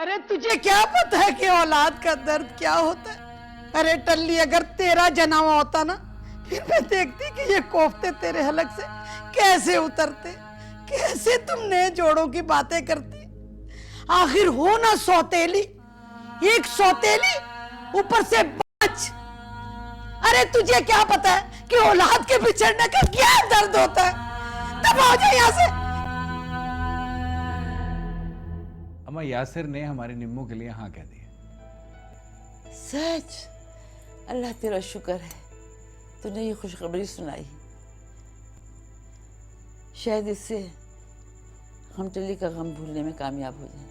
अरे तुझे क्या पता है कि औलाद का दर्द क्या होता है? अरे टल्ली, अगर तेरा जनामा होता ना, फिर मैं देखती कि ये कोफ्ते तेरे हलक से कैसे उतरते, कैसे तुम नए जोड़ों की बातें करती। आखिर हो ना सौतेली, एक सौतेली, ऊपर से बच। अरे तुझे क्या पता है कि औलाद के बिछड़ने का क्या दर्द होता है? दफा हो जाए यहाँ से। अम्मा, यासिर ने हमारी निम्मो के लिए हाँ कह दी है। सच? अल्लाह तेरा शुक्र है, तूने ये खुशखबरी सुनाई। शायद इससे हम टल्ली का गम भूलने में कामयाब हो जाएं।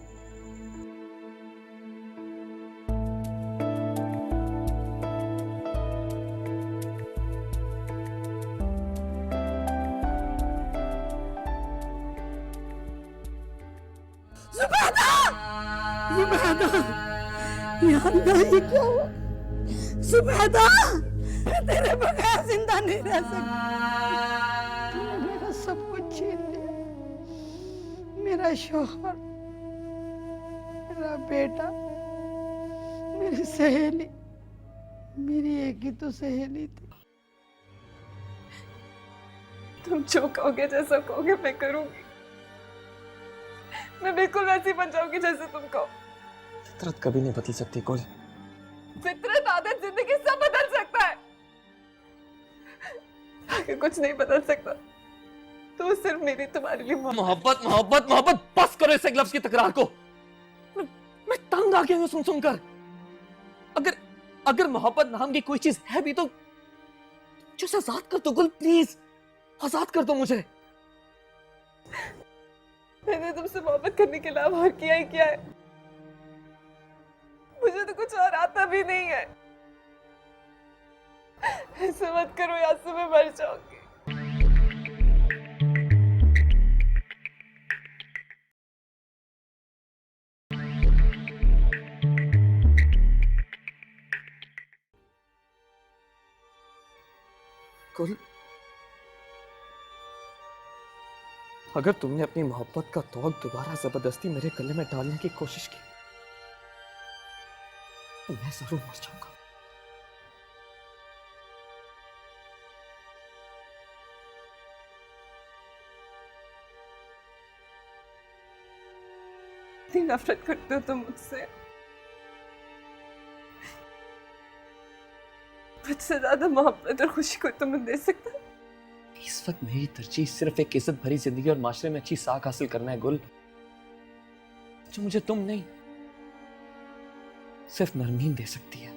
जुबैदा! जुबैदा! या अल्लाह, ये क्या हुआ? जुबैदा! मैं तेरे बगैर जिंदा नहीं रह सकती। तूने मेरा सब कुछ छीन लिया, मेरा शौहर, मेरा बेटा, मेरी सहेली, मेरी एक ही तो सहेली थी। तुम जो कहोगे, जैसा कहोगे मैं करूंगी। मैं बिल्कुल वैसी बन जाऊंगी जैसे तुम कहो। फितरत कभी नहीं बदल सकती गुल। फितरत, आदत, जिंदगी सब बदल सकता है। अगर कुछ नहीं बदल सकता तो सिर्फ मेरी तुम्हारे लिए मोहब्बत मोहब्बत मोहब्बत, बस करो इस एक लफ्ज की तकरार को। मैं तंग आ गया हूं सुन सुनकर। अगर अगर मोहब्बत नाम की कोई चीज है भी तो मुझे आजाद कर दो गुल, प्लीज आजाद कर दो मुझे। मैंने तुमसे मोहब्बत करने के अलावा और किया ही क्या है? मुझे तो कुछ और आता भी नहीं है। ऐसे मत करो यार, से मैं मर जाऊंगी। गुल, अगर तुमने अपनी मोहब्बत का तौक दोबारा जबरदस्ती मेरे गले में डालने की कोशिश की तो मैं जरूर मर जाऊंगा। इतनी नफरत करते हो तुम मुझसे? मुझसे ज्यादा मोहब्बत और खुशी को तुम्हें दे सकता? इस वक्त मेरी तरजीह सिर्फ एक इज्जत भरी जिंदगी और माशरे में अच्छी साख हासिल करना है गुल, जो मुझे तुम नहीं सिर्फ नरमीन दे सकती है।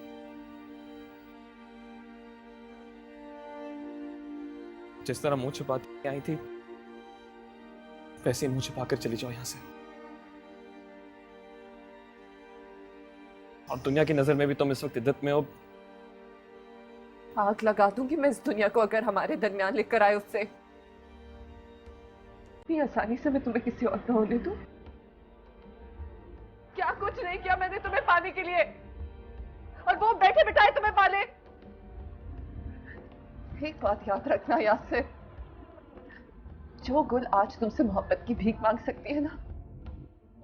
जिस तरह मुंह छुपाती आई थी वैसे मुंह छुपाकर चली जाओ यहां से। और दुनिया की नजर में भी तुम इस वक्त इद्दत में हो। आग लगा दूंगी मैं इस दुनिया को अगर हमारे दरमियान लेकर आए उससे। इतनी आसानी से मैं तुम्हें किसी और का होने दूं? क्या कुछ नहीं किया मैंने तुम्हें पाने के लिए, और वो बैठे बिठाए तुम्हें पाले। एक बात याद रखना यासिर, जो गुल आज तुमसे मोहब्बत की भीख मांग सकती है ना,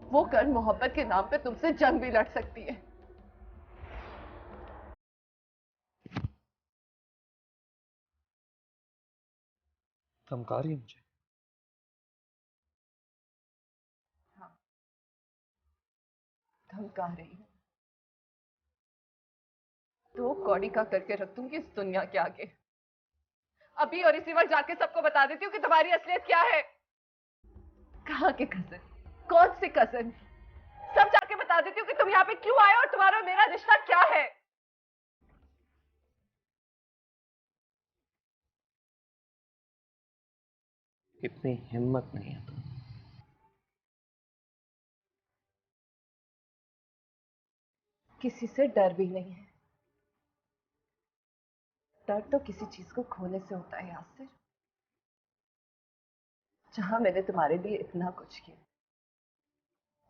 वो कल मोहब्बत के नाम पे तुमसे जंग भी लड़ सकती है। धमका रही है मुझे? हाँ, धमका रही हूं। तो कौड़ी का करके रख दूंगी इस दुनिया के आगे। अभी और इसी वक्त जाके सबको बता देती हूँ कि तुम्हारी असलियत क्या है। कहाँ के कजन, कौन से कजन, सब जाके बता देती हूँ कि तुम यहाँ पे क्यों आए और तुम्हारा और मेरा रिश्ता क्या है। इतनी हिम्मत नहीं है तुम। किसी से डर भी नहीं है। डर तो किसी चीज को खोने से होता है यासिर। जहां मैंने तुम्हारे लिए इतना कुछ किया,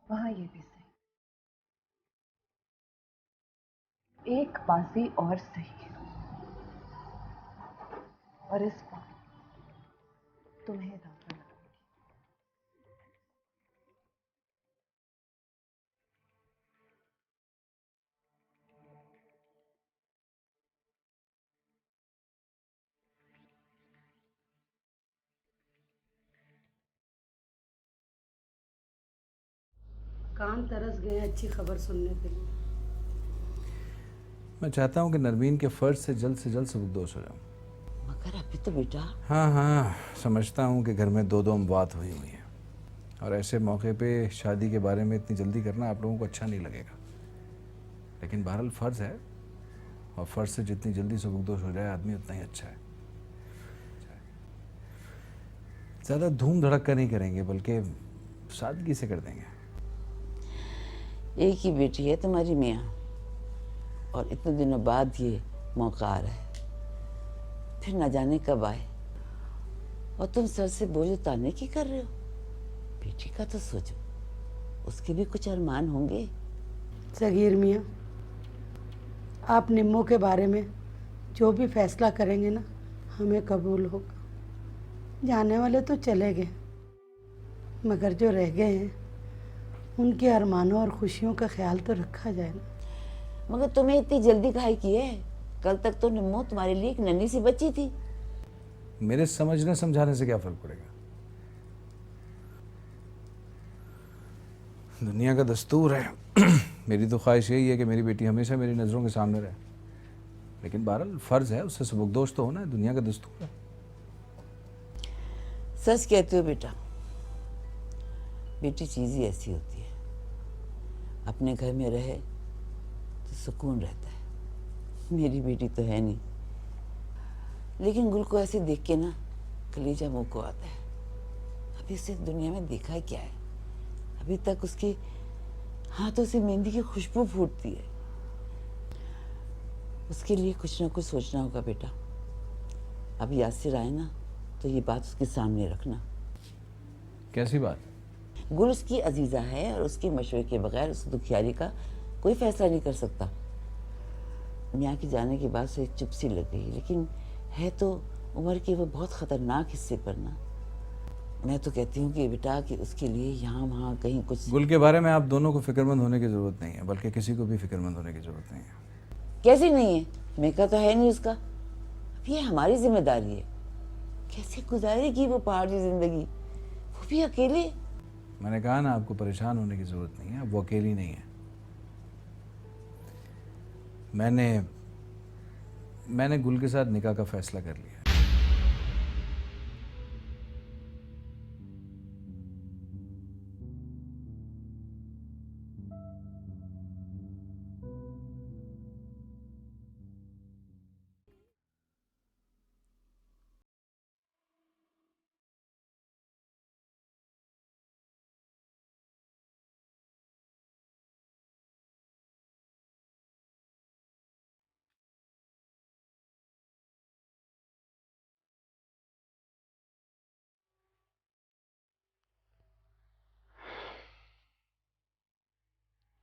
वहां ये भी सही। एक बाजी और सही, और इस बार तुम्हें दांव लगाऊंगी। कान तरस गए हैं अच्छी खबर सुनने के लिए। मैं चाहता हूँ कि नरमीन के फर्ज से जल्द सबकदोश हो जाऊँ। मगर अभी तो बेटा हाँ हाँ, समझता हूँ कि घर में दो अमवात हुई हुई हैं और ऐसे मौके पे शादी के बारे में इतनी जल्दी करना आप लोगों को अच्छा नहीं लगेगा, लेकिन बहरहाल फ़र्ज़ है और फ़र्ज़ से जितनी जल्दी सबकदोश हो जाए आदमी उतना ही अच्छा है। ज़्यादा धूम धड़क्का नहीं करेंगे बल्कि सादगी से कर देंगे। एक ही बेटी है तुम्हारी मियाँ, और इतने दिनों बाद ये मौका आ रहा है, फिर न जाने कब आए। और तुम सर से बोझ उतारने की कर रहे हो। बेटी का तो सोचो, उसके भी कुछ अरमान होंगे। सगीर मियाँ, आप निम्मो के बारे में जो भी फैसला करेंगे ना, हमें कबूल होगा। जाने वाले तो चले गए, मगर जो रह गए हैं उनके अरमानों और खुशियों का ख्याल तो रखा जाए ना। मगर तुम्हें इतनी जल्दी काहे की है? कल तक तो निम्मो तुम्हारे लिए एक नन्ही सी बच्ची थी। मेरे समझने समझाने से क्या फ़र्क पड़ेगा? दुनिया का दस्तूर है। मेरी तो ख्वाहिश यही है कि मेरी बेटी हमेशा मेरी नज़रों के सामने रहे, लेकिन बहरहाल फ़र्ज़ है, उससे सबकदोश तो होना है, दुनिया का दस्तूर है। सच कहते हो बेटा, बेटी चीज़ ही ऐसी होती है, अपने घर में रहे तो सुकून रहता है। मेरी बेटी तो है नहीं, लेकिन गुल को ऐसे देख के ना कलेजा मुंह को आता है। अभी उसे दुनिया में देखा है क्या है? अभी तक उसके हाथों से मेहंदी की खुशबू फूटती है। उसके लिए कुछ ना कुछ सोचना होगा बेटा। अब यासिर आए ना तो ये बात उसके सामने रखना। कैसी बात? गुल उसकी अजीज़ा है और उसके मशवरे के बगैर उस दुखियारी का कोई फैसला नहीं कर सकता। मियाँ के जाने के बाद से चुप सी लग गई, लेकिन है तो उम्र के वो बहुत ख़तरनाक हिस्से पर ना। मैं तो कहती हूँ कि बेटा कि उसके लिए यहाँ वहाँ कहीं कुछ। गुल के बारे में आप दोनों को फिक्रमंद होने की ज़रूरत नहीं है, बल्कि किसी को भी फिक्रमंद होने की ज़रूरत नहीं है। कैसे नहीं है? मेका तो है नहीं उसका। अब ये हमारी जिम्मेदारी है। कैसे गुजारेगी वो पहाड़ी ज़िंदगी, वो भी अकेले? मैंने कहा ना, आपको परेशान होने की ज़रूरत नहीं है, अब वो अकेली नहीं है। मैंने गुल के साथ निकाह का फ़ैसला कर लिया।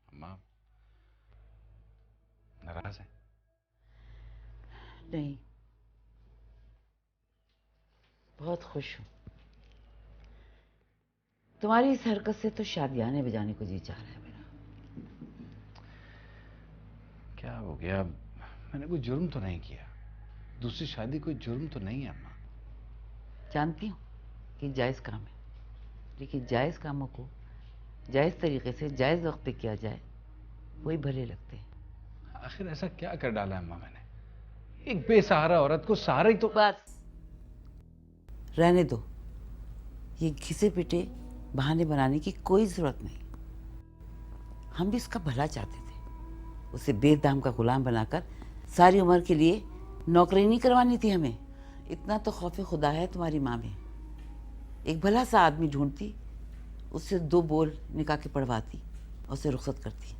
अम्मा नाराज है? नहीं, बहुत खुश हूँ। तुम्हारी इस हरकत से तो शादियाने बजाने को जी चाह रहा है मेरा। क्या हो गया? मैंने कोई जुर्म तो नहीं किया। दूसरी शादी कोई जुर्म तो नहीं है अम्मा। जानती हूँ कि जायज़ काम है, लेकिन जायज़ कामों को जायज़ तरीके से जायज़ वक्त पे किया जाए वही भले लगते हैं। आखिर ऐसा क्या कर डाला है अम्मा मैंने? एक बेसहारा औरत को सहारा ही तो। बस रहने दो। ये घिसे पिटे बहाने बनाने की कोई ज़रूरत नहीं। हम भी उसका भला चाहते थे। उसे बेदाम का गुलाम बनाकर सारी उम्र के लिए नौकरी नहीं करवानी थी हमें। इतना तो खौफ खुदा है तुम्हारी माँ में। एक भला सा आदमी ढूंढती, उससे 2 बोल निकाह के पढ़वाती और उसे रुखसत करती।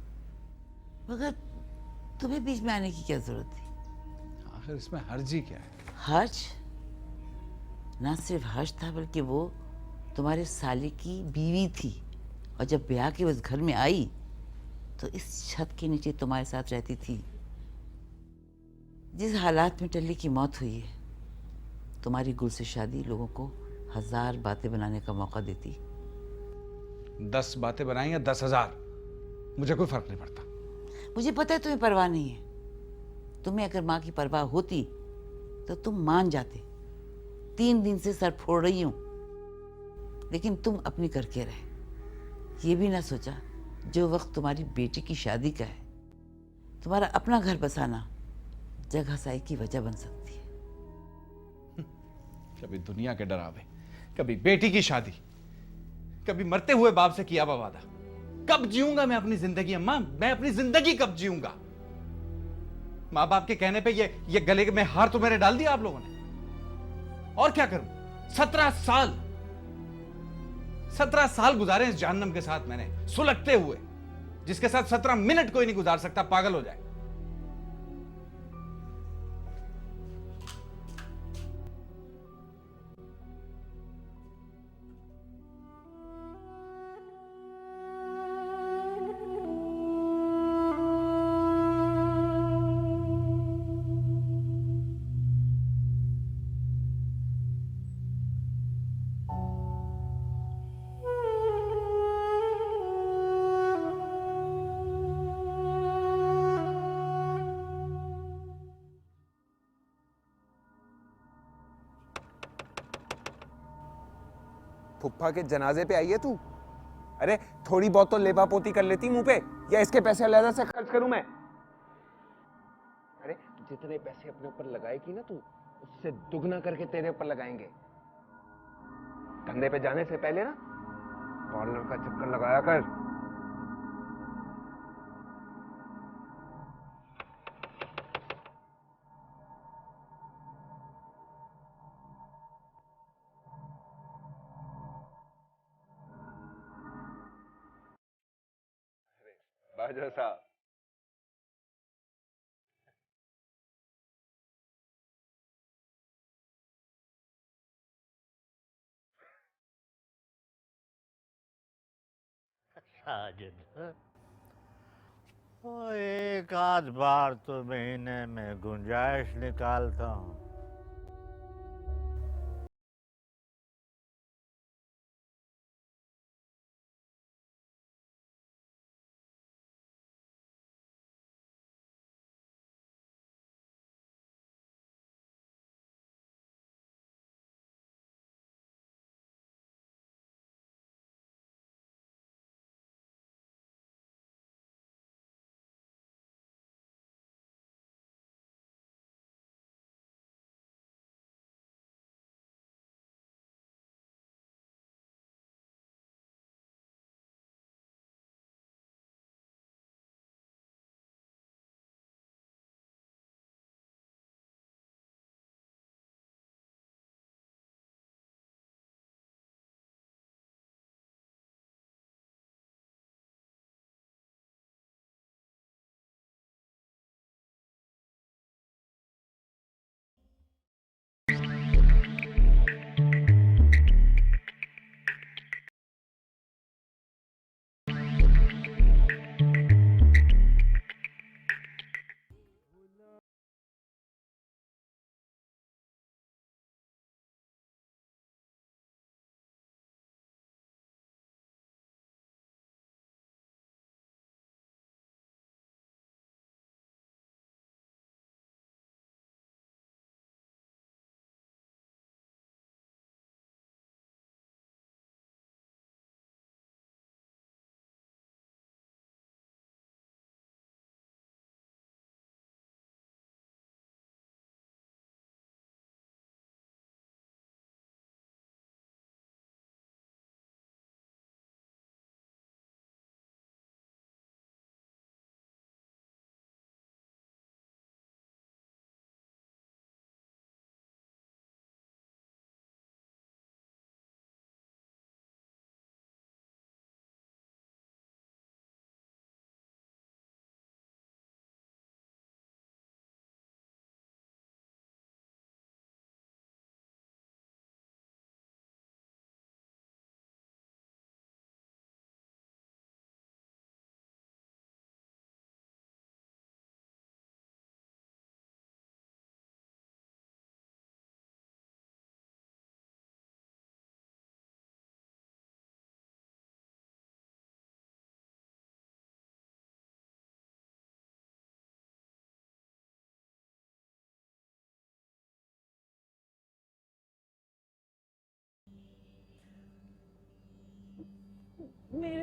मगर तुम्हें बीच में आने की क्या ज़रूरत थी? आखिर इसमें हर्ज ही क्या है? हर्ज? ना सिर्फ हर्ज था, बल्कि वो तुम्हारे साले की बीवी थी, और जब ब्याह के उस घर में आई तो इस छत के नीचे तुम्हारे साथ रहती थी। जिस हालात में टल्ली की मौत हुई है, तुम्हारी गुल से शादी लोगों को 1000 बातें बनाने का मौका देती। 10 बातें बनाई या 10,000, मुझे कोई फर्क नहीं पड़ता। मुझे पता है तुम्हें परवाह नहीं है। तुम्हें अगर माँ की परवाह होती तो तुम मान जाते। 3 दिन से सर फोड़ रही हूं, लेकिन तुम अपनी करके रहे। ये भी ना सोचा जो वक्त तुम्हारी बेटी की शादी का है, तुम्हारा अपना घर बसाना जगहसाई की वजह बन सकती है। कभी दुनिया के डरावे, कभी बेटी की शादी, कभी मरते हुए बाप से किया हुआ वादा। कब जीऊंगा मैं अपनी जिंदगी अम्मा? मैं अपनी जिंदगी कब जीऊंगा? माँ बाप के कहने पे ये गले में हार तो मेरे डाल दिया आप लोगों ने। और क्या करूं? 17 साल गुजारे इस जहन्नम के साथ मैंने, सुलगते हुए, जिसके साथ 17 मिनट कोई नहीं गुजार सकता, पागल हो जाए। फुफ्फा के जनाजे पे आई है तू? अरे थोड़ी बहुत तो लेपा पोती कर लेती मुंह पे, या इसके पैसे अलग से खर्च करूं मैं? अरे जितने पैसे अपने ऊपर लगाएगी ना तू, उससे दुगना करके तेरे ऊपर लगाएंगे। धंधे पे जाने से पहले ना पार्लर का चक्कर लगाया कर। बाजो साहब, साजिद, एक आध बार तो महीने में गुंजाइश निकालता हूँ।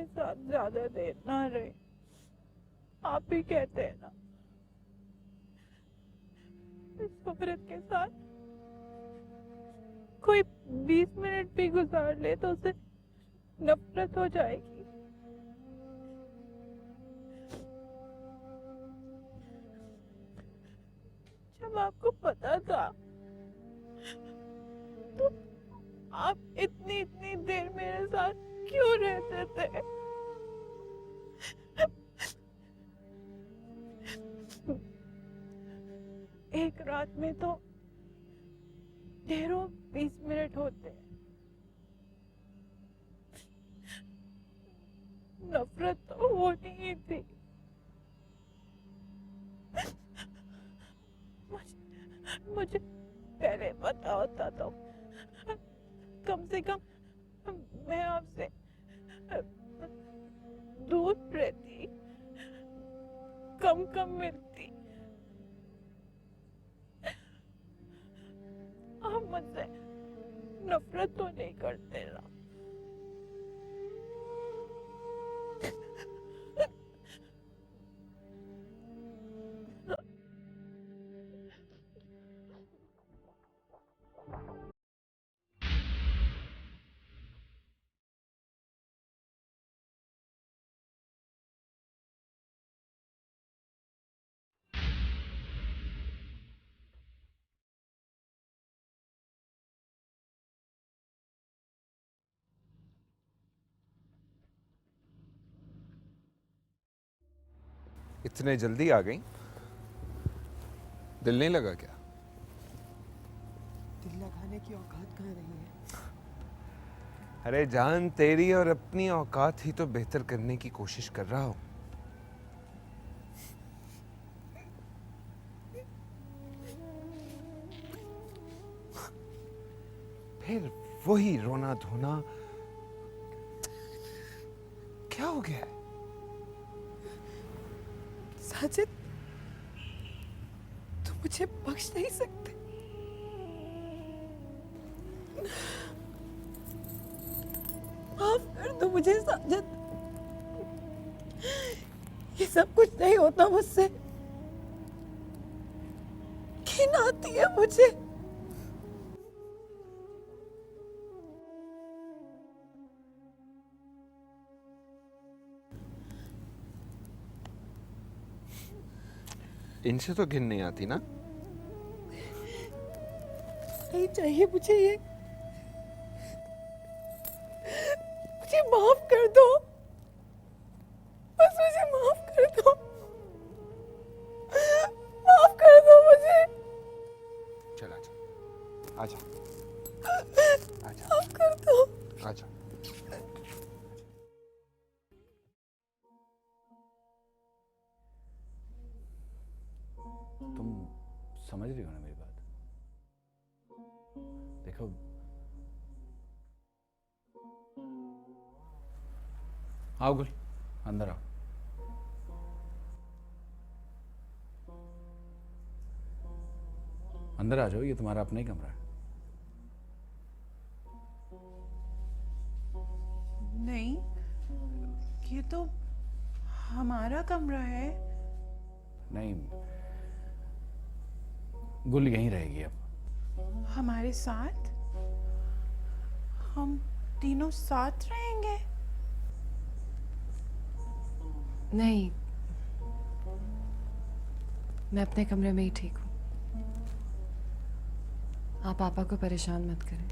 साथ ज्यादा देर ना रहे। आप ही कहते हैं ना, इस औरत के साथ कोई 20 मिनट भी गुजार ले तो उसे नफरत हो जाएगी। जब आपको पता था तो आप इतनी इतनी देर मेरे साथ क्यों रहते थे? एक रात में तो ढेरों 20 मिनट होते हैं। नफरत तो होनी ही थी। मुझे पहले पता होता तो कम से कम मैं आपसे दूर रहती, कम कम मिलती। आप मुझसे नफरत तो नहीं करते ना? इतने जल्दी आ गई? दिल नहीं लगा क्या? दिल लगाने की औकात कहाँ रही है? अरे जान, तेरी और अपनी औकात ही तो बेहतर करने की कोशिश कर रहा हूं। फिर वही रोना धोना। क्या हो गया? साजिद, तुम मुझे बख्श नहीं सकते। माफ कर दो मुझे साजिद। ये सब कुछ नहीं होता मुझसे। घिन आती है मुझे। इनसे तो घिन नहीं आती ना? नहीं चाहिए मुझे ये। मुझे माफ कर दो, बस मुझे माफ कर दो। माफ कर दो मुझे। चल आजा, आजा, आजा, माफ कर दो। आजा। तुम समझ रही हो ना मेरी बात? देखो, आओ गुल, अंदर आओ। अंदर आ जाओ, ये तुम्हारा अपना ही कमरा है। नहीं, ये तो हमारा कमरा है। नहीं, गुल यहीं रहेगी अब। हमारे साथ? हम तीनों साथ रहेंगे? नहीं, मैं अपने कमरे में ही ठीक हूँ। आप पापा को परेशान मत करें।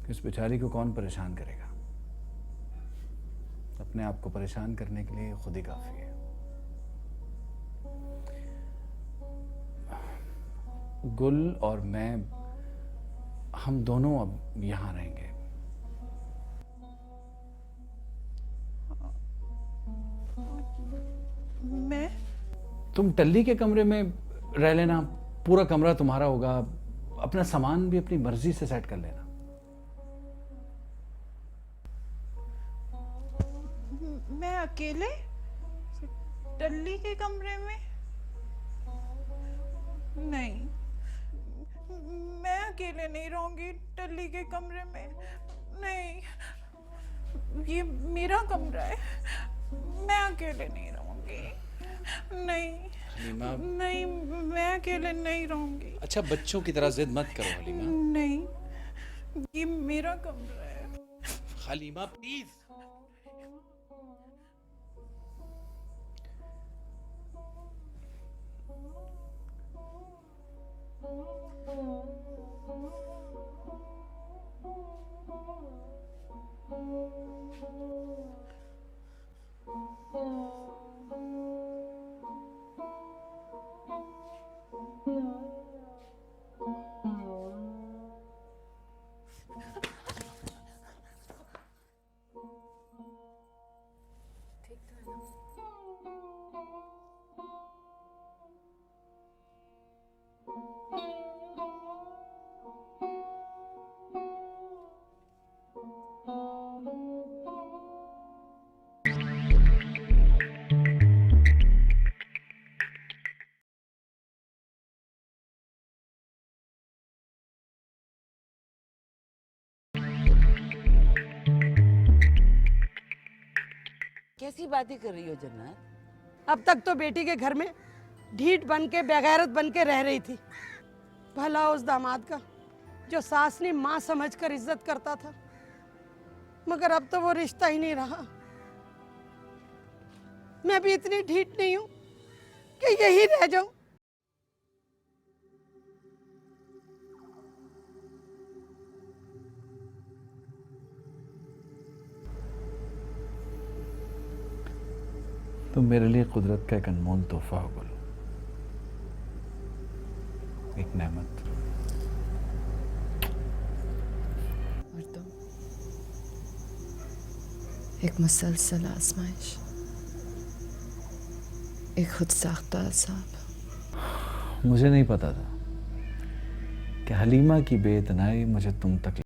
इस बेचारी को कौन परेशान करेगा? अपने आप को परेशान करने के लिए खुद ही काफी है। गुल और मैं, हम दोनों अब यहां रहेंगे। मैं? तुम टल्ली के कमरे में रह लेना, पूरा कमरा तुम्हारा होगा। अपना सामान भी अपनी मर्जी से सेट कर लेना। मैं अकेले टल्ली के कमरे में? नहीं, मैं अकेले नहीं रहूंगी टल्ली के कमरे में। नहीं। ये मेरा कमरा है, मैं अकेले नहीं रहूंगी। नहीं हलीमा, नहीं, मैं अकेले नहीं रहूंगी। अच्छा बच्चों की तरह जिद मत करो हलीमा। नहीं, ये मेरा कमरा है। हलीमा प्लीज। कैसी बातें कर रही हो जन्नत? अब तक तो बेटी के घर में ढीठ बन के बेगैरत बन के रह रही थी। भला उस दामाद का जो सास ने माँ समझकर इज्जत करता था, मगर अब तो वो रिश्ता ही नहीं रहा। मैं भी इतनी ढीठ नहीं हूं कि यही रह जाऊं। तुम मेरे लिए कुदरत का एक अनमोल तोहफा हो बोलो, एक नेमत। और तुम एक मुसलसल आजमाइश, एक खुद साख्ता अज़ाब। मुझे नहीं पता था कि हलीमा की बेइतनाई मुझे तुम तक